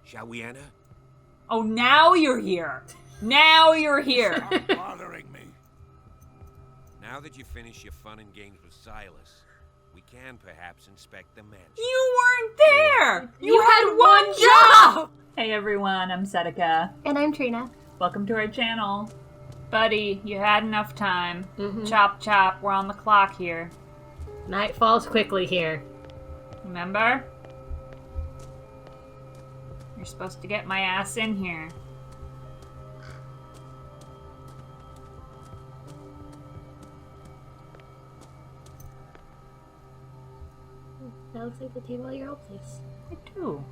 Shall we enter? Oh, now you're here. Now you're here. Stop bothering me. Now that you finish your fun and games with Silas, we can perhaps inspect the mansion. You weren't there. You had one job. Hey everyone, I'm Sedica. And I'm Trina. Welcome to our channel. Buddy, you had enough time. Mm-hmm. Chop chop, we're on the clock here. Night falls quickly here. Remember? You're supposed to get my ass in here. That looks like the table at your old place. I do.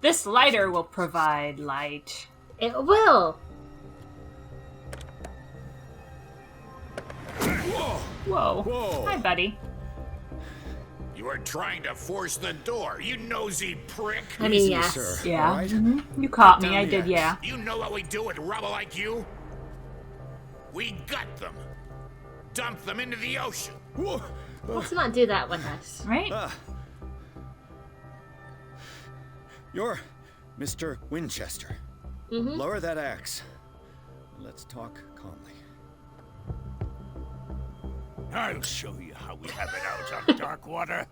This lighter will provide light. It will! Whoa! Whoa. Whoa. Hi, buddy. You are trying to force the door, you nosy prick. I mean, yes. Sir. Yeah. All right? You caught me, Down I the did, axe. yeah. You know what we do with rubble like you? We gut them. Dump them into the ocean. Whoa. Let's not do that with us. Right? You're Mr. Winchester. Mm-hmm. Lower that axe. Let's talk calmly. I'll show you how we have it out on Darkwater.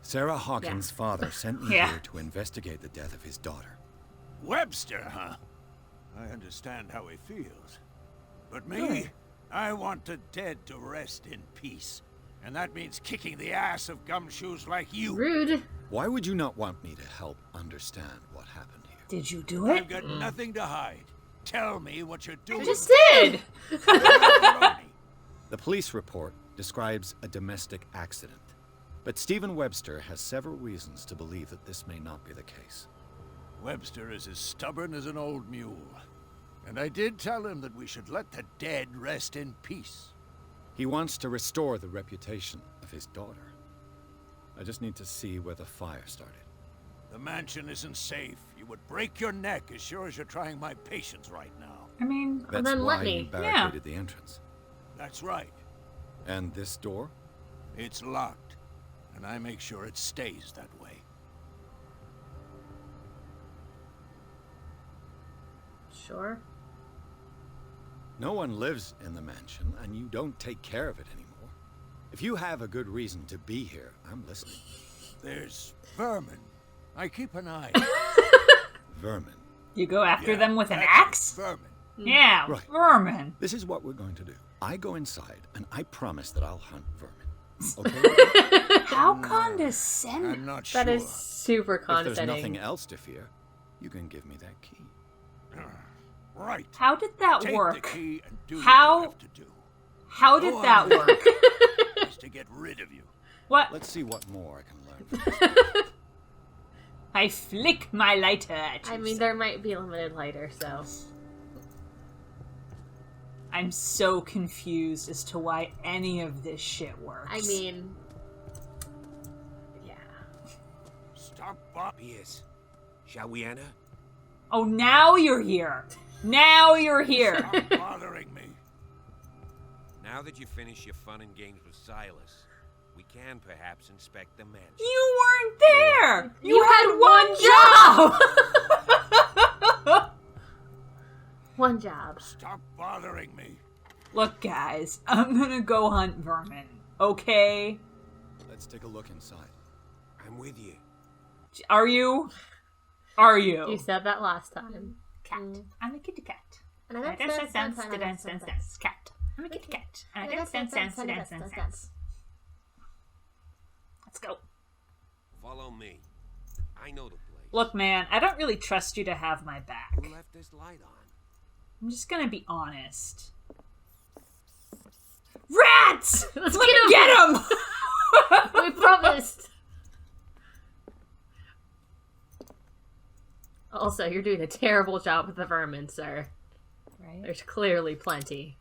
Sarah Hawkins' father sent me Yeah. here to investigate the death of his daughter. Webster, huh? I understand how he feels. But me, I want the dead to rest in peace. And that means kicking the ass of gumshoes like you. Rude. Why would you not want me to help understand what happened here? Did you do I've it? got nothing to hide. Tell me what you're doing. I just did! The police report describes a domestic accident, but Stephen Webster has several reasons to believe that this may not be the case. Webster is as stubborn as an old mule. And I did tell him that we should let the dead rest in peace. He wants to restore the reputation of his daughter. I just need to see where the fire started. The mansion isn't safe. You would break your neck as sure as you're trying my patience right now. I mean, That's then why let me. you barricaded the entrance. That's right. And this door? It's locked, and I make sure it stays that way. Sure. No one lives in the mansion, and you don't take care of it anymore. If you have a good reason to be here, I'm listening. There's vermin. I keep an eye. Vermin. you go after Yeah, them with an that's axe? Vermin. Yeah, Right. vermin. This is what we're going to do. I go inside, and I promise that I'll hunt vermin. Okay? How condescending. I'm not sure. That is super If there's condescending. nothing else to fear, you can give me that key. Right. How did that Take work? the key and do How- what you have to do. How did Go that on. work? Just to get rid of you. What? Let's see what more I can learn from this. I flick my lighter at you. I mean, there might be a limited lighter, so. I'm so confused as to why any of this shit works. I mean. Yeah. Stop Yes. Shall we enter? Oh, now you're here. Now you're here. Stop bothering me. Now that you finish your fun and games with Silas, we can perhaps inspect the mansion. You weren't there. You had one job. One job. Stop bothering me. Look, guys, I'm gonna go hunt vermin. Okay? Let's take a look inside. I'm with you. Are you? Are you? You said that last time. Cat. I'm a kitty cat. And I I dance, dance, dance, dance, dance, dance. Cat. I'm a kitty cat. And I dance, dance, dance, dance, dance, dance. Let's go. Follow me. I know the place. Look, man, I don't really trust you to have my back. Who left this light on? I'm just gonna be honest. Rats! Let's Let me get them! We promised! Also, you're doing a terrible job with the vermin, sir. Right? There's clearly plenty.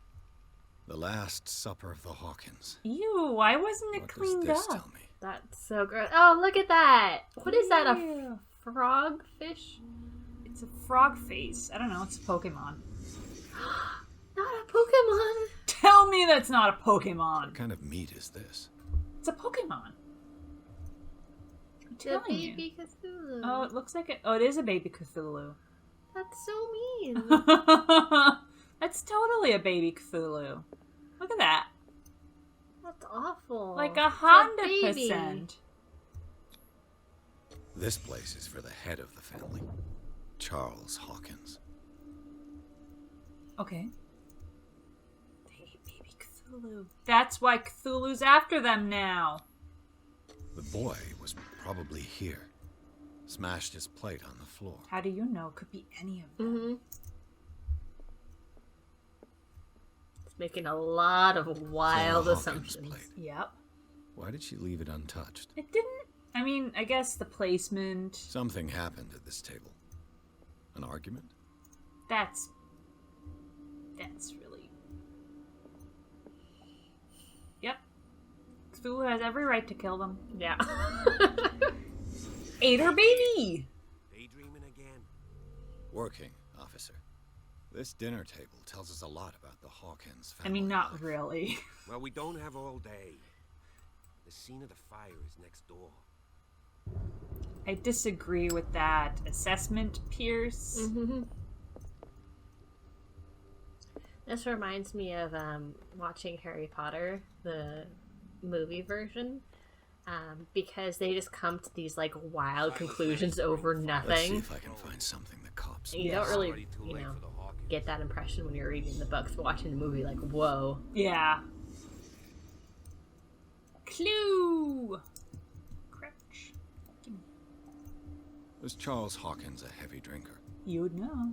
The Last Supper of the Hawkins. Ew, why wasn't it What does cleaned this up? tell me? That's so gross. Oh, look at that! What is that, a Ew. frog fish? It's a frog face. I don't know, it's a Pokemon. that's not a Pokemon. What kind of meat is this? It's a Pokemon. I'm The telling you. baby Cthulhu. Oh, it looks like it. Oh, it is a baby Cthulhu. That's so mean. That's totally a baby Cthulhu. Look at that. That's awful. Like It's a 100%. This place is for the head of the family, Charles Hawkins. Okay. They ate baby Cthulhu. That's why Cthulhu's after them now. The boy was probably here. Smashed his plate on the floor. How do you know? Could be any of them. Mm-hmm. It's making a lot of wild Sarah Hawkins' assumptions. plate. Yep. Why did she leave it untouched? It didn't. I mean, I guess the placement. Something happened at this table. An argument? That's really. Yep. Cthulhu has every right to kill them. Yeah. Ate her baby! Daydreaming again? Working, officer. This dinner table tells us a lot about the Hawkins I family. mean, not life. really. Well, we don't have all day. The scene of the fire is next door. I disagree with that assessment, Pierce. Mm-hmm. This reminds me of watching Harry Potter, the movie version, because they just come to these like wild conclusions over Let's see nothing. if I can find something that cops. And you Yes. don't really, Already too you late know, for the Hawkins. get that impression when you're reading the books. Watching the movie, like, whoa. Yeah. Clue! Crouch. Was Charles Hawkins a heavy drinker? You would know.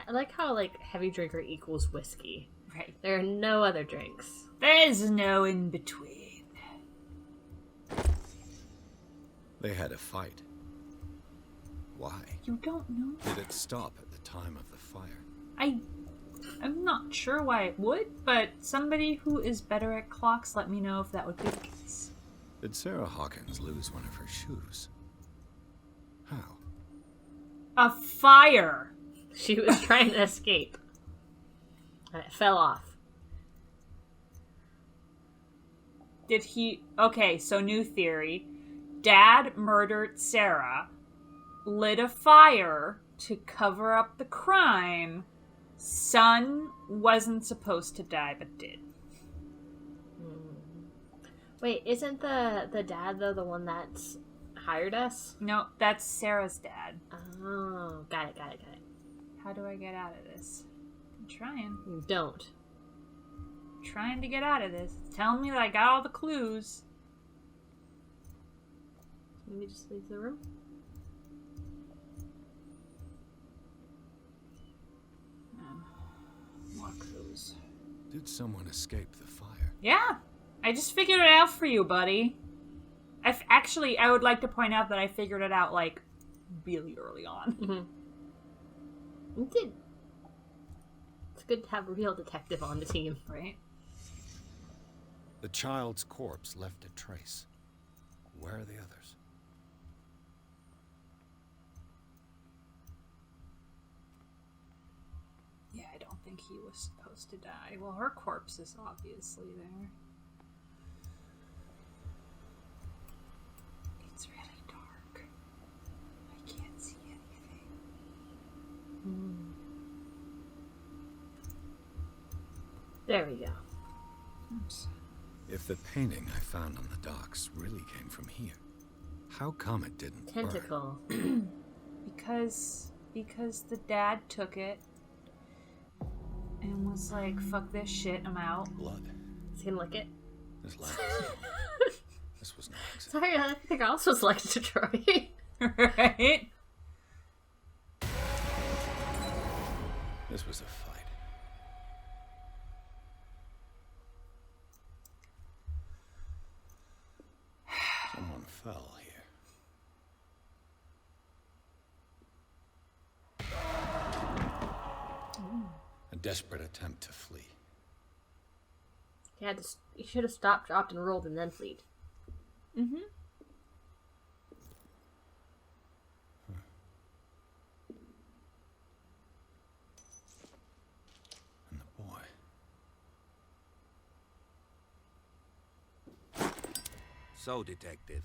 I like how like heavy drinker equals whiskey. Right. There are no other drinks. There's no in between. They had a fight. Why? You don't know? Did it stop at the time of the fire? I'm not sure why it would, but somebody who is better at clocks let me know if that would be the case. Did Sarah Hawkins lose one of her shoes? How? A fire! She was trying to escape. And it fell off. Did he... Okay, so new theory. Dad murdered Sarah, lit a fire to cover up the crime. Son wasn't supposed to die, but did. Wait, isn't the dad though the one that's hired us? No, that's Sarah's dad. Oh, got it. How do I get out of this? I'm trying. You don't. Trying to get out of this. It's telling me that I got all the clues. Let me just leave the room. More clues. Did someone escape the fire? Yeah, I just figured it out for you, buddy. Actually, I would like to point out that I figured it out, like, really early on. Mm-hmm. You did. It's good to have a real detective on the team. Right? The child's corpse left a trace. Where are the others? Yeah, I don't think he was supposed to die. Well, her corpse is obviously there. It's really dark. I can't see anything. There we go. Oops. If the painting I found on the docks really came from here, how come it didn't burn? Tentacle. Because the dad took it and was like, fuck this shit, I'm out. Blood. Is he gonna lick it? There's legs. This was no accident. Sorry, I think I also selected Detroit. Right? This was a fight. Someone fell here. A desperate attempt to flee. You should have stopped, dropped, and rolled, and then fleed. Mm-hmm. And the So, Detective,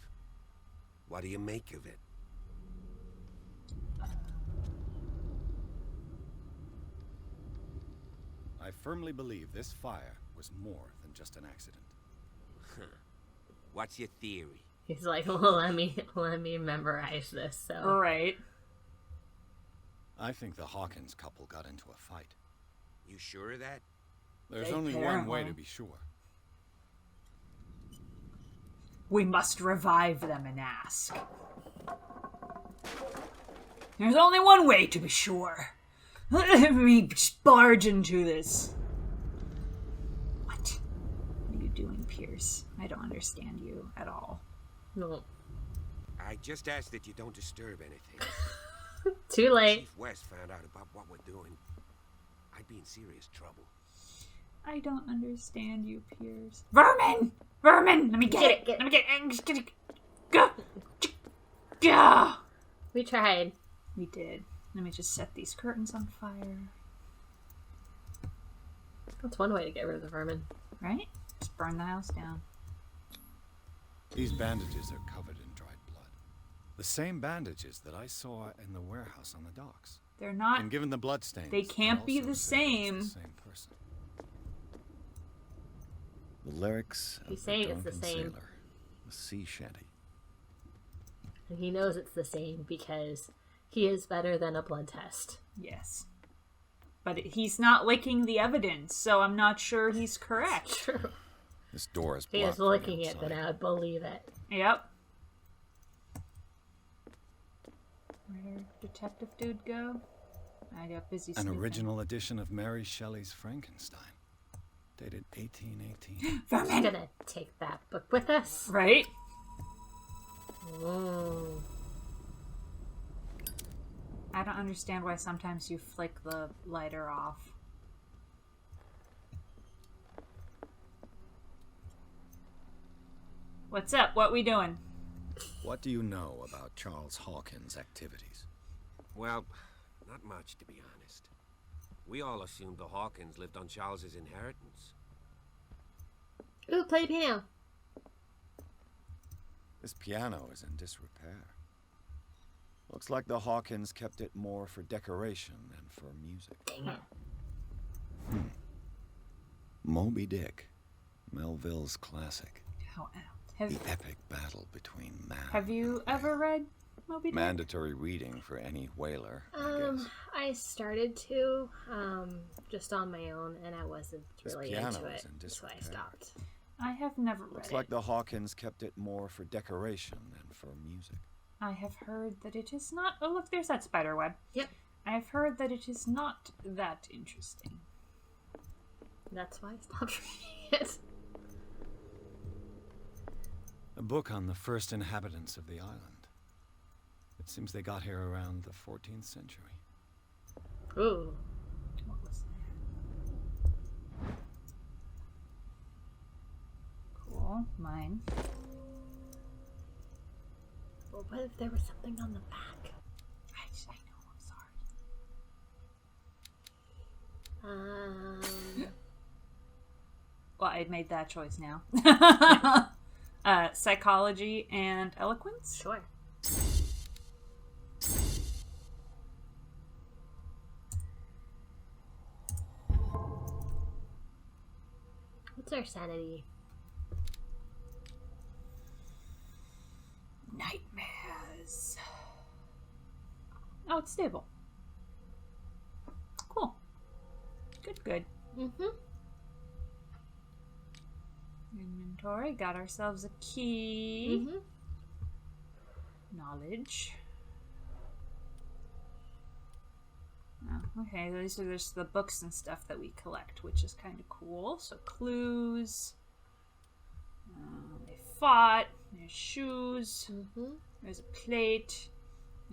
what do you make of it? I firmly believe this fire was more than just an accident. What's your theory? He's like, well, let me memorize this. So Right. I think the Hawkins couple got into a fight. You sure of that? There's only one way to be sure. We must revive them and ask. There's only one way to be sure. Let me just barge into this. What are you doing, Pierce? I don't understand you at all. no, I just ask that you don't disturb anything. too late. Chief West found out about what we're doing, I'd be in serious trouble. I don't understand you, Pierce. Vermin! Vermin! Let me get it! Get it. Let me get it! Just get it! Go! Go! We tried. We did. Let me just set these curtains on fire. That's one way to get rid of the vermin. Right? Just burn the house down. These bandages are covered in dried blood. The same bandages that I saw in the warehouse on the docks. They're not. And given the bloodstains, They can't I be also the say same. it's the same person. The lyrics of He's the saying it's the drunken same. sailor, the sea shanty. And he knows it's the same because he is better than a blood test. Yes. But he's not licking the evidence, so I'm not sure he's correct. True. This door is If he blocked was looking from it, then outside. I would believe it. Yep. Where'd Detective Dude go? I got busy An snooping. original edition of Mary Shelley's Frankenstein, dated 1818. We're gonna take that book with us. Right? Ooh. I don't understand why sometimes you flick the lighter off. What's up? What we doing? What do you know about Charles Hawkins' activities? Well, not much, to be honest. We all assumed the Hawkins lived on Charles's inheritance. Ooh, play piano. This piano is in disrepair. Looks like the Hawkins kept it more for decoration than for music. Dang it. Moby Dick, Melville's classic. How, The epic battle between man have you and ever whale. read Moby Dick? Mandatory reading for any whaler, I guess. I started to, just on my own, and I wasn't This really piano into is it, in so I disrepair. stopped. I have never read Looks it. like the Hawkins kept it more for decoration than for music. I have heard that it is not... Oh, look, there's that spider web. Yep. I have heard that it is not that interesting. That's why I stopped reading it. A book on the first inhabitants of the island. It seems they got here around the 14th century. Ooh. What was that? Cool. Mine. Well, what if there was something on the back? I know, I'm sorry. Well, I made that choice now. Psychology and eloquence? Sure. What's our sanity? Nightmares. Oh, it's stable. Cool. Good. Mm-hmm. Inventory. Got ourselves a key. Mm-hmm. Knowledge. Oh, okay, these are just the books and stuff that we collect, which is kind of cool. So clues. They fought. There's shoes. Mm-hmm. There's a plate.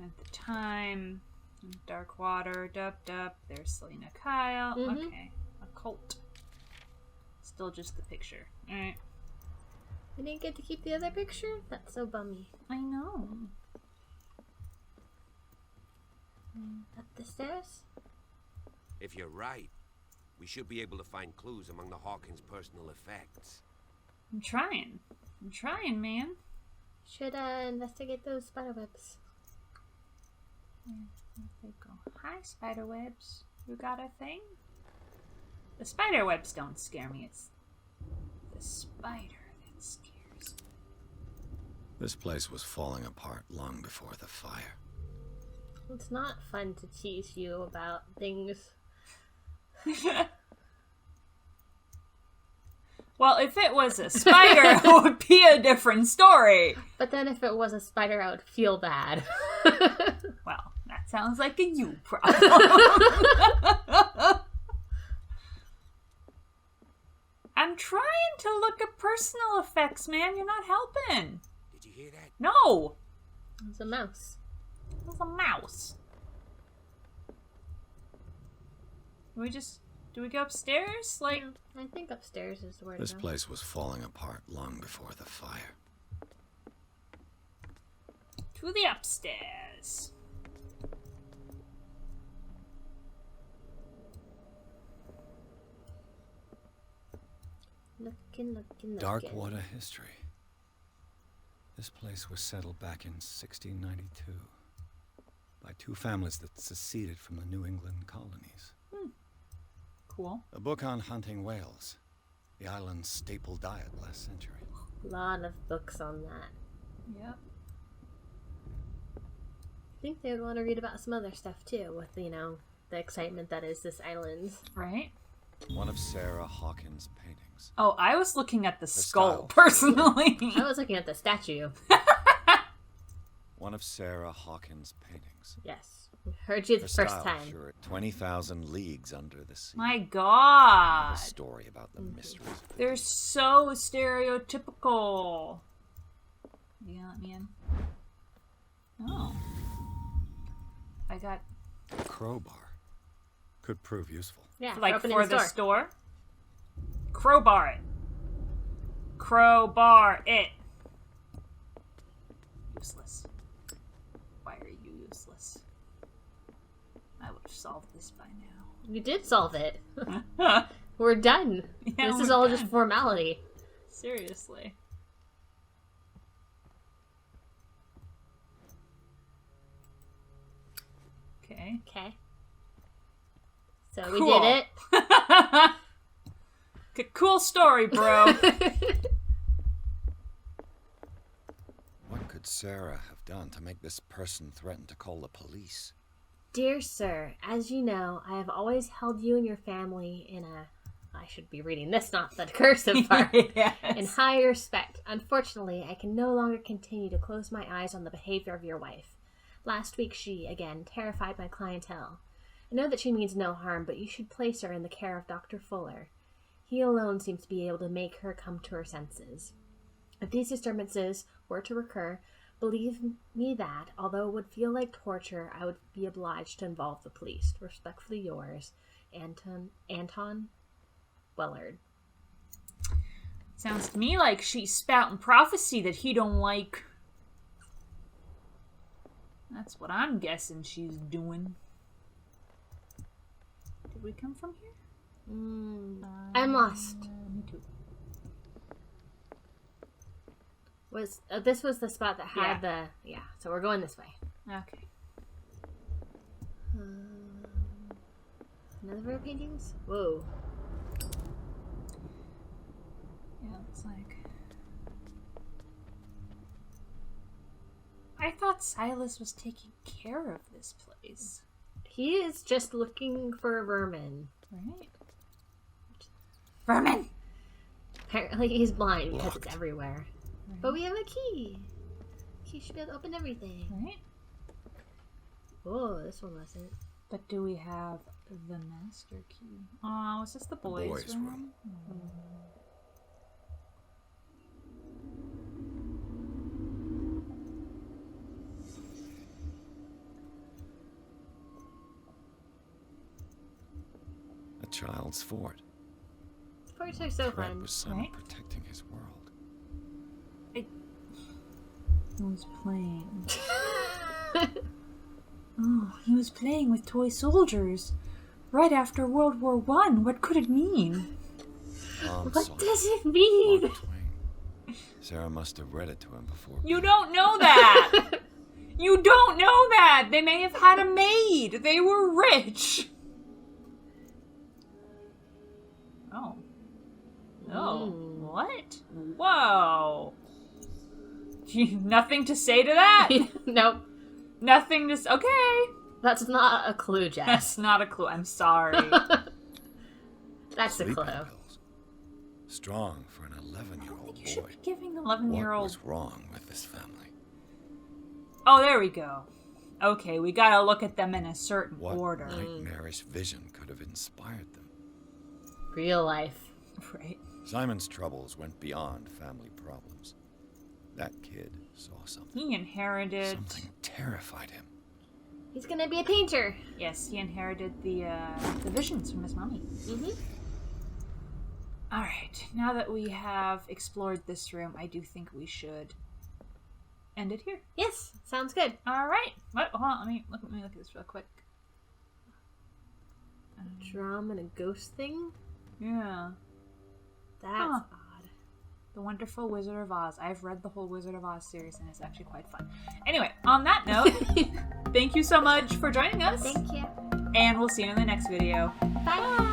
At the time. Dark water. Dup. There's Selena Kyle. Mhm. Okay. A cult. Still just the picture. Alright. We didn't get to keep the other picture? That's so bummy. I know. Up the stairs? If you're right, we should be able to find clues among the Hawkins' personal effects. I'm trying, man. Should investigate those spiderwebs. There they go. Hi, spiderwebs. You got a thing? The spiderwebs don't scare me. It's the spider that scares me. This place was falling apart long before the fire. It's not fun to tease you about things. Well, if it was a spider, it would be a different story. But then if it was a spider, I would feel bad. Well, that sounds like a you problem. I'm trying to look at personal effects, man. You're not helping. Did you hear that? No. It's a mouse. It was a mouse. Do we go upstairs? Like, I think upstairs is where to This go. place was falling apart long before the fire. to the upstairs. Looking. Darkwater history. This place was settled back in 1692 by two families that seceded from the New England colonies. Cool. A book on hunting whales, the island's staple diet last century. A lot of books on that. Yep. I think they would want to read about some other stuff too, with, you know, the excitement that is this island. Right? One of Sarah Hawkins' paintings. Oh, I was looking at the skull, style. personally. I was looking at the statue. One of Sarah Hawkins' paintings. Yes. Heard you the Her first style, time. sure, 20,000 leagues under the sea. My A God. story about the mysteries of the They're so stereotypical. You gonna let me in? Oh. I got, A crowbar. Could prove useful. Yeah, like, opening for the the store. store. Crowbar it. Crowbar it. Useless. Why are you useless? I would have solved this by now. You did solve it. We're done. Yeah, this is we're all done. just formality. Seriously. Okay. Okay. So Cool. we did Cool story, bro. it. What could Sarah have done to make this person threaten to call the police? Dear sir, as you know, I have always held you and your family in a... I should be reading this, not the cursive part. In Yes. high respect. Unfortunately, I can no longer continue to close my eyes on the behavior of your wife. Last week she, again, terrified my clientele. I know that she means no harm, but you should place her in the care of Dr. Fuller. He alone seems to be able to make her come to her senses. If these disturbances were to recur, believe me that, although it would feel like torture, I would be obliged to involve the police. Respectfully yours, Anton Wellard. Sounds to me like she's spouting prophecy that he don't like. That's what I'm guessing she's doing. Did we come from here? I'm lost. Me too. This was the spot that had Yeah. so we're going this way. Okay. Another of her paintings? Whoa. Yeah, it's like... I thought Silas was taking care of this place. He is just looking for vermin. Right? Vermin! Apparently he's blind because it's Locked. everywhere. But we have a key. Key should be able to open everything. Right? Oh, this one wasn't. But do we have the master key? Oh, is this the boys', boys' room. A child's fort. Forts are so Fred fun. was someone Right? protecting his world. He was playing. Oh, he was playing with toy soldiers. Right after World War I. What could it mean? Tom What Sawyer, does it mean? Mark Twain. Sarah must have read it to him before. You don't know that! You don't know that! They may have had a maid! They were rich! Oh. Oh. What? Whoa. Nothing to say to that? Nope. Nothing to... Okay. That's not a clue, Jess. That's not a clue. I'm sorry. That's a Sleeping clue. pills. Strong for an 11-year-old You should boy. be giving the What 11-year-old... was wrong with this family? Oh, there we go. Okay, we gotta look at them in a certain What order. nightmarish vision could have inspired them? Real life. Right. Simon's troubles went beyond family problems. That kid saw something. He inherited... Something terrified him. He's gonna be a painter. Yes, he inherited the visions from his mommy. Mm-hmm. Alright, now that we have explored this room, I do think we should end it here. Yes, sounds good. Alright. Hold on, let me look at this real quick. Drum and a ghost thing? Yeah. That's Huh. odd. The Wonderful Wizard of Oz. I've read the whole Wizard of Oz series and it's actually quite fun. Anyway, on that note, thank you so much for joining us. Thank you. And we'll see you in the next video. Bye.